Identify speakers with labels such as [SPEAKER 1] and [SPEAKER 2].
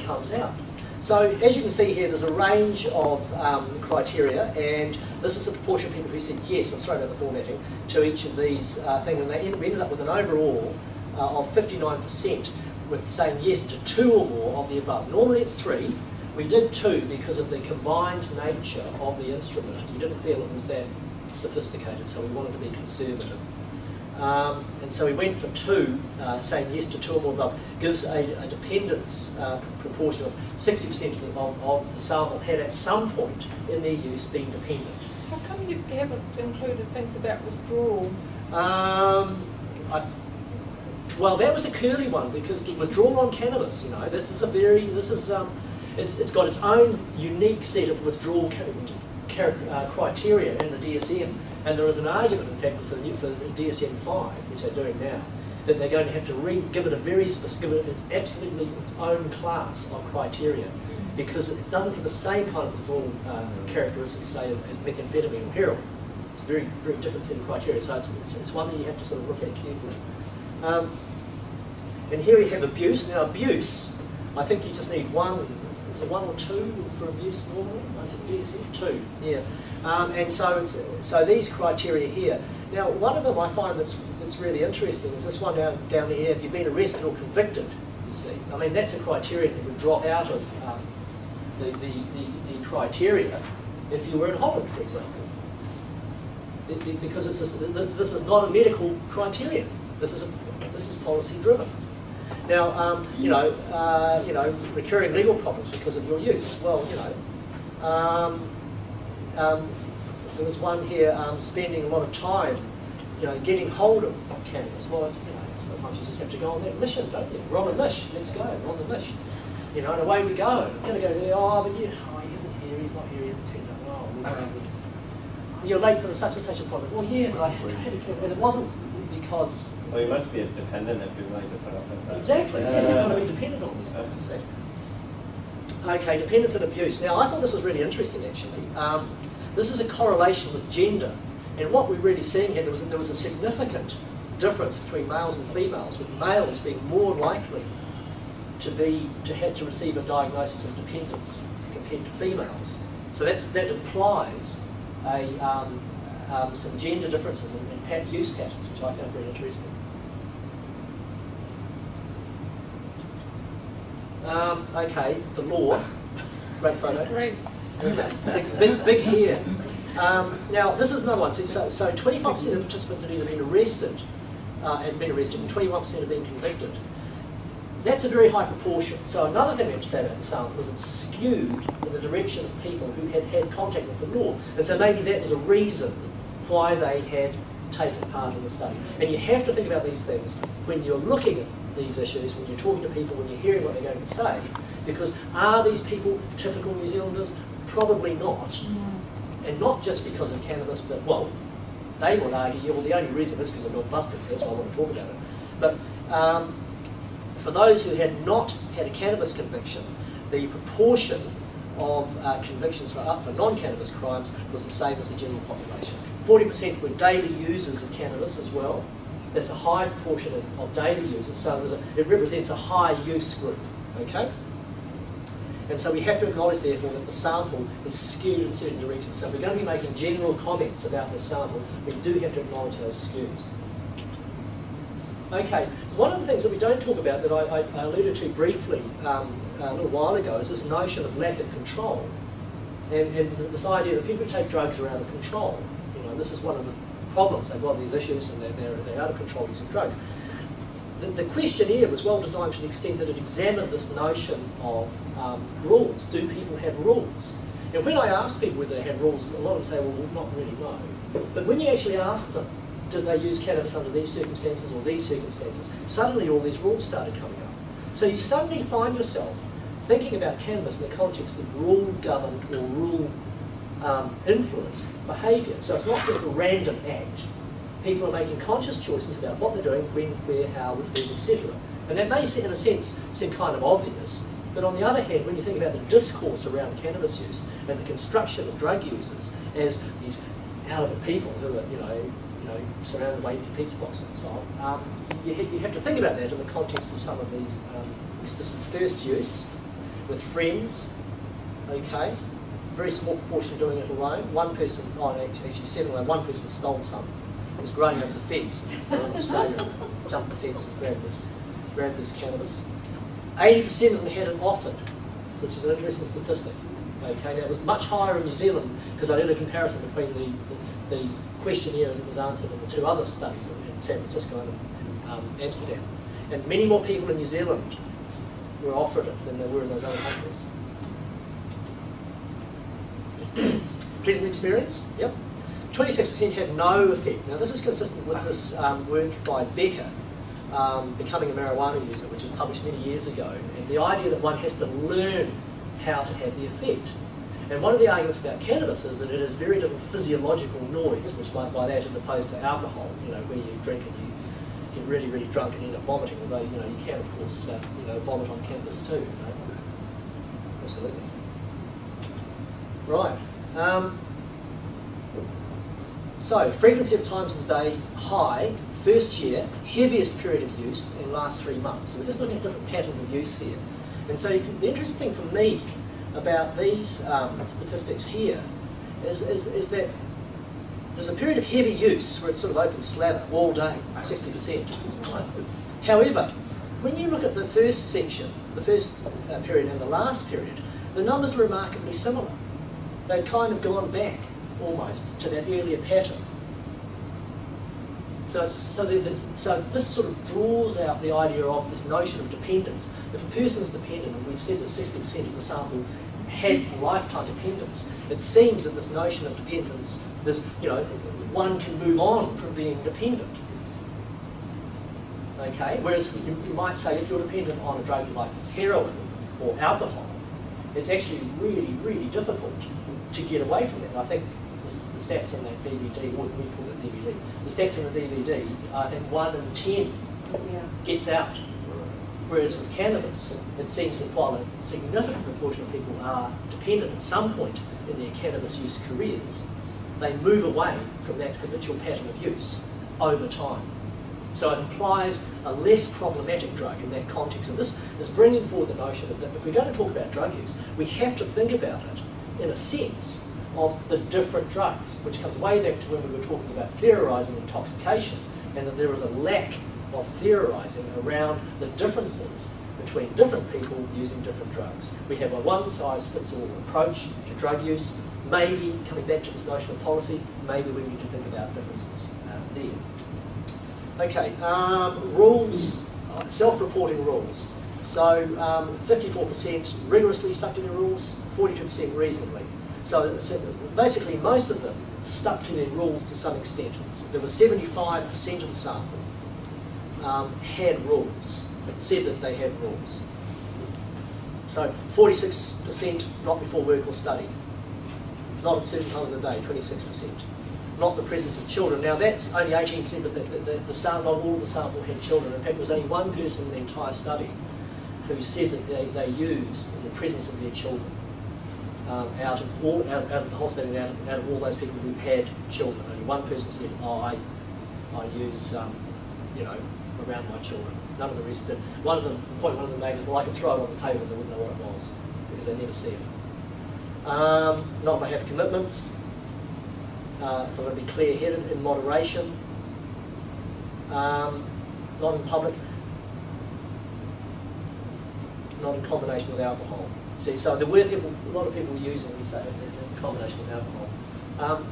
[SPEAKER 1] comes out. So as you can see here, there's a range of criteria, and this is the proportion of people who said yes, I'm sorry about the formatting, to each of these things, and we ended up with an overall of 59% with saying yes to 2 or more of the above. Normally it's 3. We did 2 because of the combined nature of the instrument. We didn't feel it was that sophisticated, so we wanted to be conservative. And so we went for 2, saying yes to 2 or more above, gives a dependence proportion of 60% of the sample had at some point in their use been dependent.
[SPEAKER 2] How come you haven't included things about withdrawal?
[SPEAKER 1] Well, that was a curly one because the withdrawal on cannabis, you know, it's got its own unique set of withdrawal criteria in the DSM, and there is an argument, in fact, for DSM-IV, which they're doing now, that they're going to have to give it a very specific, it's absolutely its own class of criteria, because it doesn't have the same kind of withdrawal characteristics, say, as methamphetamine or heroin. It's a very, very different set of criteria, so it's one that you have to sort of look at carefully. And here we have abuse. Now, abuse, I think you just need 1. Is it 1 or 2 for abuse normally? I think DSM 2. Yeah. And so these criteria here. Now, one of them I find that's really interesting is this one down here. Have you been arrested or convicted? You see, I mean that's a criteria that would drop out of the criteria if you were in Holland, for example, because this is not a medical criterion. This is policy driven. Now, you know, recurring legal problems because of your use. Well, you know, there was one here spending a lot of time, you know, getting hold of cannabis. Well, you know, sometimes you just have to go on that mission, don't you? We're on a mission. Let's go. We're on the mission. You know, and away we go. We're going to go there. Oh, but he isn't here. He's not here. He hasn't turned up. Oh, we're not able to. You're late for the such and such appointment. Well, yeah, but but it wasn't because.
[SPEAKER 3] Well, you must be a dependent if you're willing to put up with that.
[SPEAKER 1] Exactly, yeah, you've got to be dependent on this stuff, you see. Okay, dependence and abuse. Now, I thought this was really interesting, actually. This is a correlation with gender. And what we're really seeing here, there was a significant difference between males and females, with males being more likely to have to receive a diagnosis of dependence compared to females. So that implies some gender differences in use patterns, which I found very interesting. Okay, the law. Great photo.
[SPEAKER 2] Great.
[SPEAKER 1] Big here. Now, this is another one. So 25% of participants have either been arrested and 21% have been convicted. That's a very high proportion. So another thing we have to say about the sample was it's skewed in the direction of people who had had contact with the law. And so maybe that was a reason why they had taken part in the study. And you have to think about these things when you're looking at these issues, when you're talking to people, when you're hearing what they're going to say, because are these people typical New Zealanders? Probably not. And not just because of cannabis, but, well, they would argue, well, the only reason is because I've got busted, so that's why I want to talk about it. But for those who had not had a cannabis conviction, the proportion of convictions for non-cannabis crimes was the same as the general population. 40% were daily users of cannabis as well. That's a high proportion of daily users, so it represents a high use group, okay? And so we have to acknowledge, therefore, that the sample is skewed in certain directions. So if we're going to be making general comments about the sample, we do have to acknowledge those skews. Okay, one of the things that we don't talk about that I alluded to briefly a little while ago is this notion of lack of control. And this idea that people who take drugs are out of control. You know, this is one of the problems. They've got these issues and they're out of control using drugs. The questionnaire was well designed to the extent that it examined this notion of rules. Do people have rules? And when I ask people whether they have rules, a lot of them say, well, not really, no. But when you actually ask them, did they use cannabis under these circumstances or these circumstances, suddenly all these rules started coming up. So you suddenly find yourself thinking about cannabis in the context of rule-governed or rule-influenced behaviour. So it's not just a random act. People are making conscious choices about what they're doing, when, where, how, with whom, etc. And that may, in a sense, seem kind of obvious, but on the other hand, when you think about the discourse around cannabis use and the construction of drug users as these out-of-it people who are, you know, surrounded by empty pizza boxes and so on, you have to think about that in the context of some of these. This is first use. with friends, okay? Very small proportion doing it alone. One person, actually 7 alone, one person stole some. It was growing over the fence in Australia, jumped the fence and grabbed this cannabis. 80% of them had it offered, which is an interesting statistic. Okay, now it was much higher in New Zealand because I did a comparison between the questionnaires that was answered in the 2 other studies in San Francisco and Amsterdam. And many more people in New Zealand were offered it than there were in those other countries. Pleasant experience? Yep. 26% had no effect. Now this is consistent with this work by Becker, Becoming a Marijuana User, which was published many years ago, and the idea that one has to learn how to have the effect. And one of the arguments about cannabis is that it has very little physiological noise, which by that as opposed to alcohol, where you drink and you get really, really drunk and end up vomiting, although, you can, of course, vomit on cannabis too. Absolutely. Right. So, frequency of times of the day, high, first year, heaviest period of use, and last 3 months. So we're just looking at different patterns of use here. And so the interesting thing for me about these statistics here is that there's a period of heavy use where it's sort of open slather all day, 60%. Right? However, when you look at the first section, the first period and the last period, the numbers are remarkably similar. They've kind of gone back almost to that earlier pattern. So this sort of draws out the idea of this notion of dependence. If a person is dependent, and we've said that 60% of the sample had lifetime dependence, it seems that this notion of dependence, one can move on from being dependent. Okay, whereas you might say if you're dependent on a drug like heroin or alcohol, it's actually really, really difficult to get away from that. And I think the stats on that DVD, or we call it DVD, the stats on the DVD, I think 1 in 10 gets out. Whereas with cannabis, it seems that while a significant proportion of people are dependent at some point in their cannabis use careers, they move away from that habitual pattern of use over time. So it implies a less problematic drug in that context. And this is bringing forward the notion that if we're going to talk about drug use, we have to think about it in a sense of the different drugs, which comes way back to when we were talking about theorising intoxication, and that there is a lack of theorising around the differences between different people using different drugs. We have a one-size-fits-all approach to drug use. Maybe, coming back to this notion of policy, maybe we need to think about differences there. Okay, rules, self-reporting rules. So 54% rigorously stuck to their rules, 42% reasonably. So basically most of them stuck to their rules to some extent. There was 75% of the sample had rules, said that they had rules. So 46% not before work or study. Not at certain times of the day, 26%. Not the presence of children. Now that's only 18%, but the sample, not all of the sample had children. In fact, there was only one person in the entire study who said that they used in the presence of their children. Out of the whole study, out of all those people who had children, only one person said, "Oh, I use, around my children." None of the rest did. One of them made it, well, I could throw it on the table and they wouldn't know what it was because they never see it. Not if I have commitments. If I'm going to be clear-headed, in moderation. Not in public. Not in combination with alcohol. See, so there were a lot of people were using in combination with alcohol.